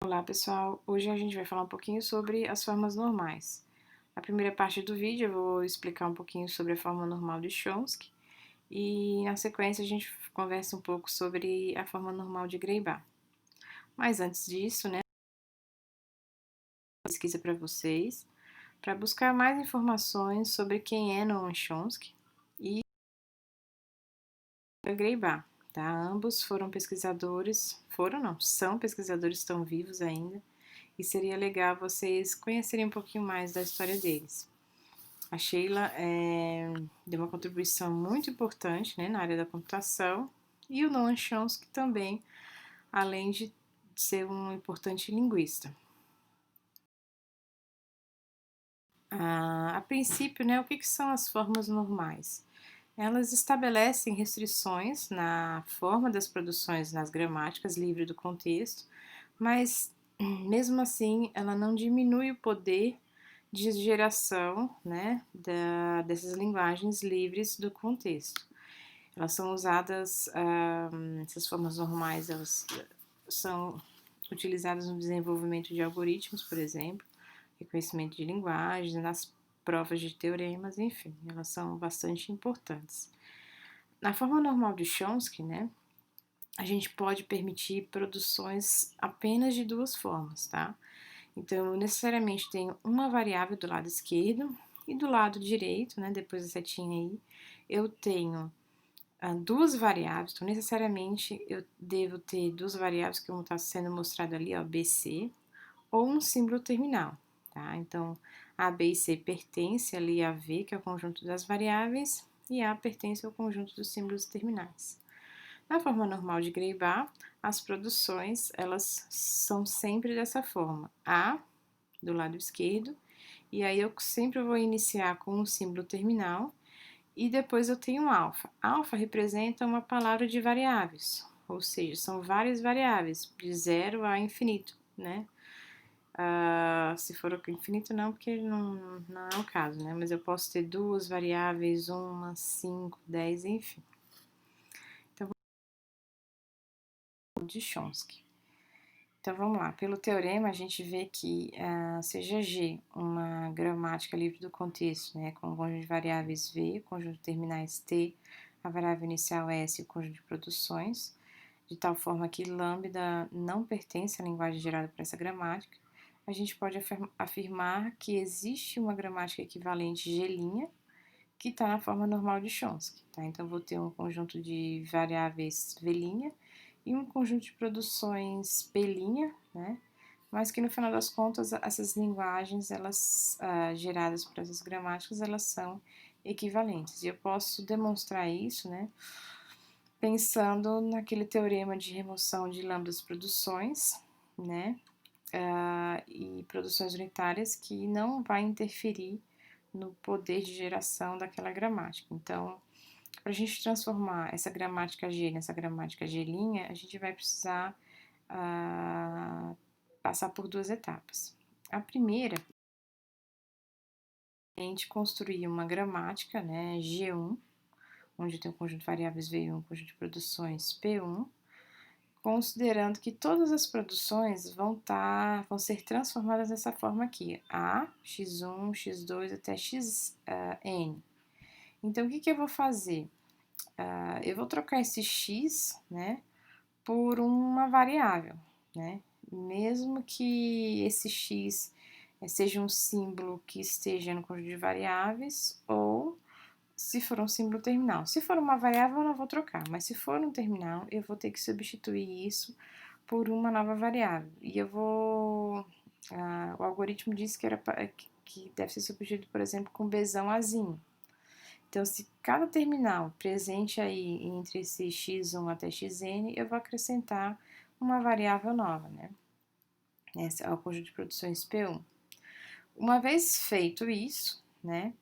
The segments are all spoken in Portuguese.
Olá pessoal, hoje a gente vai falar um pouquinho sobre as formas normais. Na primeira parte do vídeo eu vou explicar um pouquinho sobre a forma normal de Chomsky e na sequência a gente conversa um pouco sobre a forma normal de Greibar. Mas antes disso, né, pesquisa para vocês, para buscar mais informações sobre quem é Noam Chomsky e Greibar, tá? Ambos foram pesquisadores, são pesquisadores, estão vivos ainda, e seria legal vocês conhecerem um pouquinho mais da história deles. A Sheila deu uma contribuição muito importante, né, na área da computação, e o Noam Chomsky também, além de ser um importante linguista. A princípio, né, o que são as formas normais? Elas estabelecem restrições na forma das produções nas gramáticas, livre do contexto, mas mesmo assim ela não diminui o poder de geração, né, dessas linguagens livres do contexto. Elas são usadas, essas formas normais, elas são utilizadas no desenvolvimento de algoritmos, por exemplo, reconhecimento de linguagens, nas provas de teoremas, enfim, elas são bastante importantes. Na forma normal de Chomsky, né, a gente pode permitir produções apenas de duas formas, tá? Então, eu necessariamente tenho uma variável do lado esquerdo e do lado direito, né, depois da setinha aí, eu tenho duas variáveis, então necessariamente eu devo ter duas variáveis que vão estar sendo mostrado ali, ó, BC, ou um símbolo terminal, tá? Então, A, B e C pertence ali a V, que é o conjunto das variáveis, e A pertence ao conjunto dos símbolos terminais. Na forma normal de Greibar, as produções, elas são sempre dessa forma. A, do lado esquerdo, e aí eu sempre vou iniciar com um símbolo terminal, e depois eu tenho alfa. Alfa representa uma palavra de variáveis, ou seja, são várias variáveis, de zero a infinito, né? Se for o infinito não, porque não é o caso, né? Mas eu posso ter duas variáveis, uma, 5, 10, enfim. Então, de Chomsky. Então, vamos lá. Pelo teorema, a gente vê que seja G uma gramática livre do contexto, né, com o conjunto de variáveis V, o conjunto de terminais T, a variável inicial S e o conjunto de produções, de tal forma que lambda não pertence à linguagem gerada por essa gramática, a gente pode afirmar que existe uma gramática equivalente G', que está na forma normal de Chomsky, tá? Então, vou ter um conjunto de variáveis V' e um conjunto de produções P', né? Mas que no final das contas, essas linguagens, elas geradas por essas gramáticas, elas são equivalentes. E eu posso demonstrar isso, né? Pensando naquele teorema de remoção de lambdas produções, né? E produções unitárias que não vai interferir no poder de geração daquela gramática. Então, para a gente transformar essa gramática G nessa gramática G', a gente vai precisar passar por duas etapas. A primeira, a gente construir uma gramática, né, G1, onde tem um conjunto de variáveis V1, um conjunto de produções P1, considerando que todas as produções vão ser transformadas dessa forma aqui, A, x1, x2 até xn. Então, o que eu vou fazer? Eu vou trocar esse x, né, por uma variável, né? Mesmo que esse x seja um símbolo que esteja no conjunto de variáveis, ou se for um símbolo terminal. Se for uma variável, eu não vou trocar, mas se for um terminal, eu vou ter que substituir isso por uma nova variável. E eu vou... o algoritmo disse que deve ser substituído, por exemplo, com Bzão Azinho. Então, se cada terminal presente aí entre esse x1 até xn, eu vou acrescentar uma variável nova, né? Esse é o conjunto de produções P1. Uma vez feito isso, né?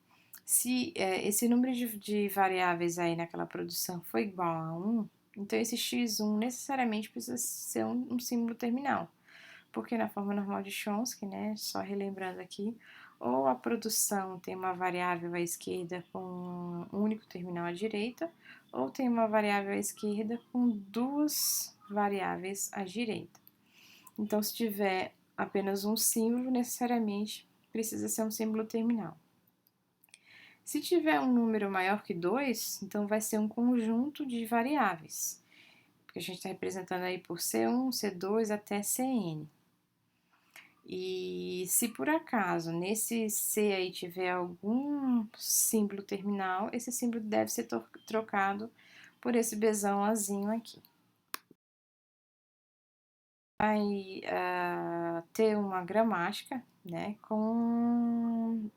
Se esse número de variáveis aí naquela produção for igual a 1, então esse x1 necessariamente precisa ser um símbolo terminal, porque na forma normal de Chomsky, né, só relembrando aqui, ou a produção tem uma variável à esquerda com um único terminal à direita, ou tem uma variável à esquerda com duas variáveis à direita. Então, se tiver apenas um símbolo, necessariamente precisa ser um símbolo terminal. Se tiver um número maior que 2, então vai ser um conjunto de variáveis, porque a gente está representando aí por C1, C2 até Cn. E se por acaso nesse C aí tiver algum símbolo terminal, esse símbolo deve ser trocado por esse Bzão Azinho aqui. Vai ter uma gramática, né, com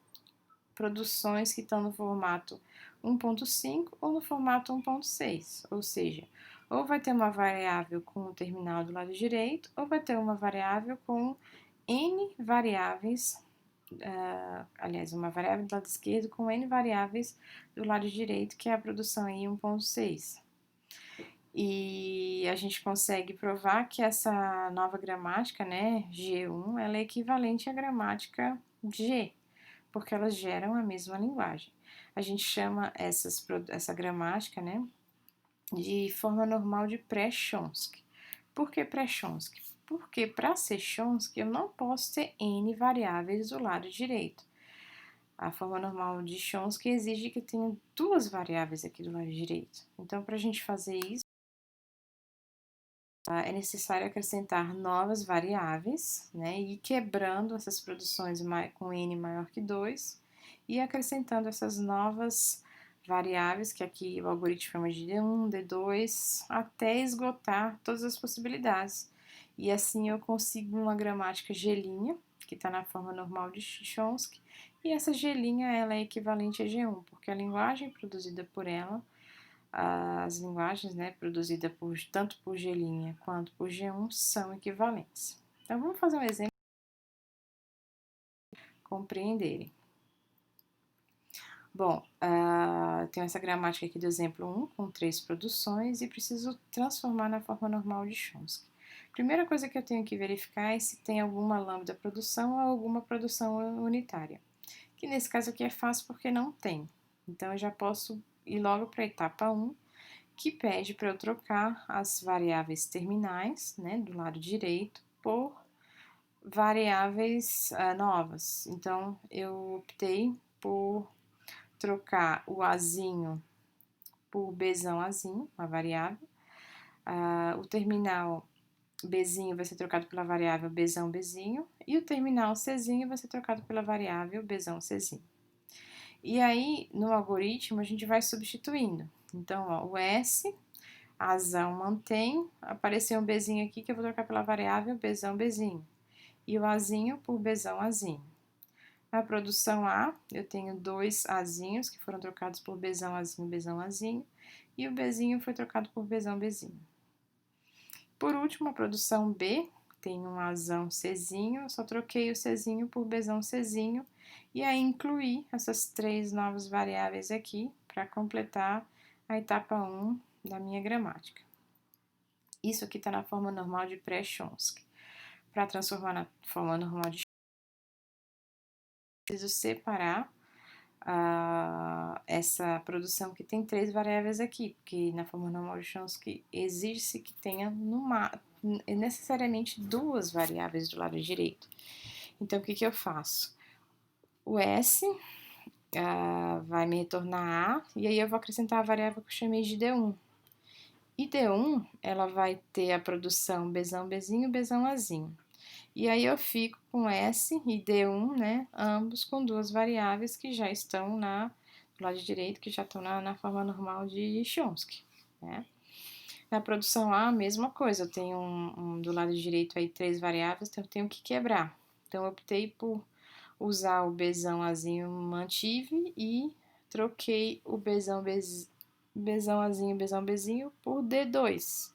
produções que estão no formato 1.5 ou no formato 1.6, ou seja, ou vai ter uma variável com o terminal do lado direito, ou vai ter uma variável com n variáveis, aliás, uma variável do lado esquerdo com n variáveis do lado direito, que é a produção aí 1.6. E a gente consegue provar que essa nova gramática, né, G1, ela é equivalente à gramática G, porque elas geram a mesma linguagem. A gente chama essa gramática, né, de forma normal de pré-Chomsky. Por que pré-Chomsky? Porque para ser Chomsky eu não posso ter n variáveis do lado direito. A forma normal de Chomsky exige que eu tenha duas variáveis aqui do lado direito. Então, para a gente fazer isso, é necessário acrescentar novas variáveis, né, e ir quebrando essas produções com n maior que 2 e acrescentando essas novas variáveis, que aqui o algoritmo chama de D1, D2, até esgotar todas as possibilidades. E assim eu consigo uma gramática G', que está na forma normal de Chomsky, e essa G' ela é equivalente a G1, porque a linguagem produzida por ela, as linguagens, né, produzidas tanto por G' quanto por G1 são equivalentes. Então, vamos fazer um exemplo para compreenderem. Bom, tenho essa gramática aqui do exemplo 1, com 3 produções, e preciso transformar na forma normal de Chomsky. Primeira coisa que eu tenho que verificar é se tem alguma lambda produção ou alguma produção unitária, que nesse caso aqui é fácil porque não tem. Então, eu já posso ir logo para a etapa 1, que pede para eu trocar as variáveis terminais, né, do lado direito, por variáveis novas. Então, eu optei por trocar o Azinho por Bzão Azinho, uma variável. O terminal Bzinho vai ser trocado pela variável Bzão Bzinho, e o terminal Czinho vai ser trocado pela variável Bzão Czinho. E aí, no algoritmo, a gente vai substituindo. Então, ó, o S, Azão mantém, apareceu um Bzinho aqui que eu vou trocar pela variável Bzão Bzinho, e o Azinho por Bzão Azinho. Na produção A, eu tenho dois Azinhos que foram trocados por Bzão Azinho, Bzão Azinho, e o Bzinho foi trocado por Bzão Bzinho. Por último, a produção B, tem um Azão Czinho, eu só troquei o Czinho por Bzão Czinho, e aí incluí essas três novas variáveis aqui para completar a etapa 1 da minha gramática. Isso aqui está na forma normal de pré-Chomsky. Para transformar na forma normal de Chomsky, preciso separar essa produção que tem três variáveis aqui, porque na forma normal de Chomsky exige-se que tenha necessariamente duas variáveis do lado direito. Então, o que eu faço? O S vai me retornar A, e aí eu vou acrescentar a variável que eu chamei de D1. E D1, ela vai ter a produção Bzão Bzinho, Bzão Azinho. E aí eu fico com S e D1, né, ambos com duas variáveis que já estão do lado direito, que já estão na forma normal de Chomsky, né. Na produção A, a mesma coisa, eu tenho do lado direito aí três variáveis, então eu tenho que quebrar. Então, eu optei por usar o Bzão Azinho, mantive, e troquei o Bzão Azinho, Bzão Bzinho por D2.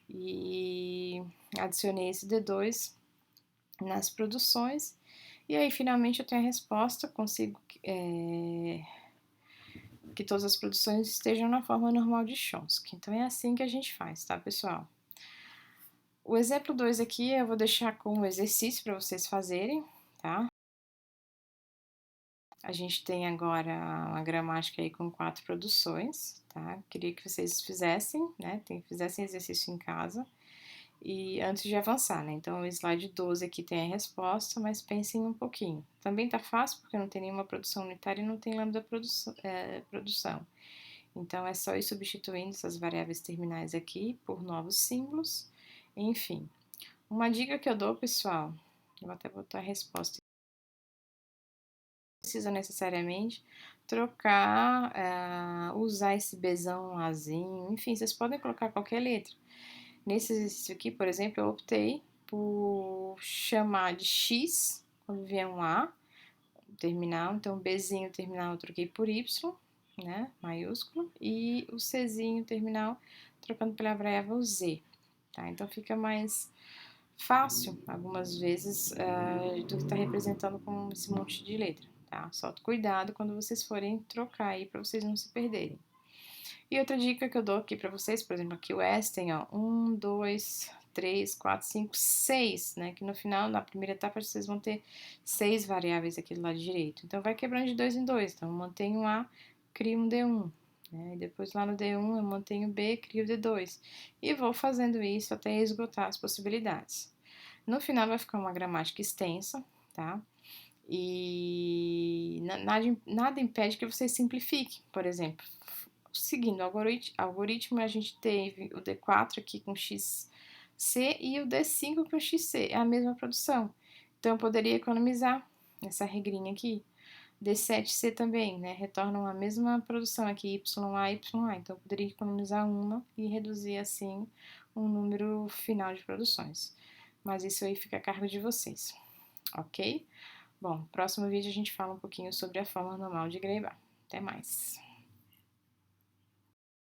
E adicionei esse D2 nas produções, e aí finalmente eu tenho a resposta, consigo que todas as produções estejam na forma normal de Chomsky. Então, é assim que a gente faz, tá, pessoal? O exemplo 2 aqui eu vou deixar como exercício para vocês fazerem, tá? A gente tem agora uma gramática aí com 4 produções, tá? Queria que vocês fizessem, né? Fizessem exercício em casa e antes de avançar, né? Então, o slide 12 aqui tem a resposta, mas pensem um pouquinho. Também tá fácil, porque não tem nenhuma produção unitária e não tem lambda produção. Então, é só ir substituindo essas variáveis terminais aqui por novos símbolos. Enfim, uma dica que eu dou, pessoal, eu vou até botar a resposta. Não precisa necessariamente trocar, usar esse Bzão, Azinho, enfim, vocês podem colocar qualquer letra. Nesse exercício aqui, por exemplo, eu optei por chamar de X, quando vier um A, terminal, então o Bzinho terminal eu troquei por Y, né, maiúsculo, e o Czinho terminal trocando pela variável Z, tá? Então fica mais fácil, algumas vezes, do que estar representando com esse monte de letra, tá? Só cuidado quando vocês forem trocar aí para vocês não se perderem. E outra dica que eu dou aqui para vocês, por exemplo, aqui o S tem, ó, 1, 2, 3, 4, 5, 6, né? Que no final, na primeira etapa, vocês vão ter 6 variáveis aqui do lado direito. Então, vai quebrando de 2 em 2. Então, eu mantenho um A, crio um D1. Né? E depois, lá no D1, eu mantenho B, crio o D2. E vou fazendo isso até esgotar as possibilidades. No final, vai ficar uma gramática extensa, tá? E nada impede que vocês simplifiquem, por exemplo. Seguindo o algoritmo, a gente teve o D4 aqui com XC e o D5 com XC, é a mesma produção. Então, eu poderia economizar essa regrinha aqui. D7C também, né? Retornam a mesma produção aqui, YA, YA. Então, eu poderia economizar uma e reduzir, assim, um número final de produções. Mas isso aí fica a cargo de vocês, ok? Bom, próximo vídeo a gente fala um pouquinho sobre a forma normal de Greibar. Até mais!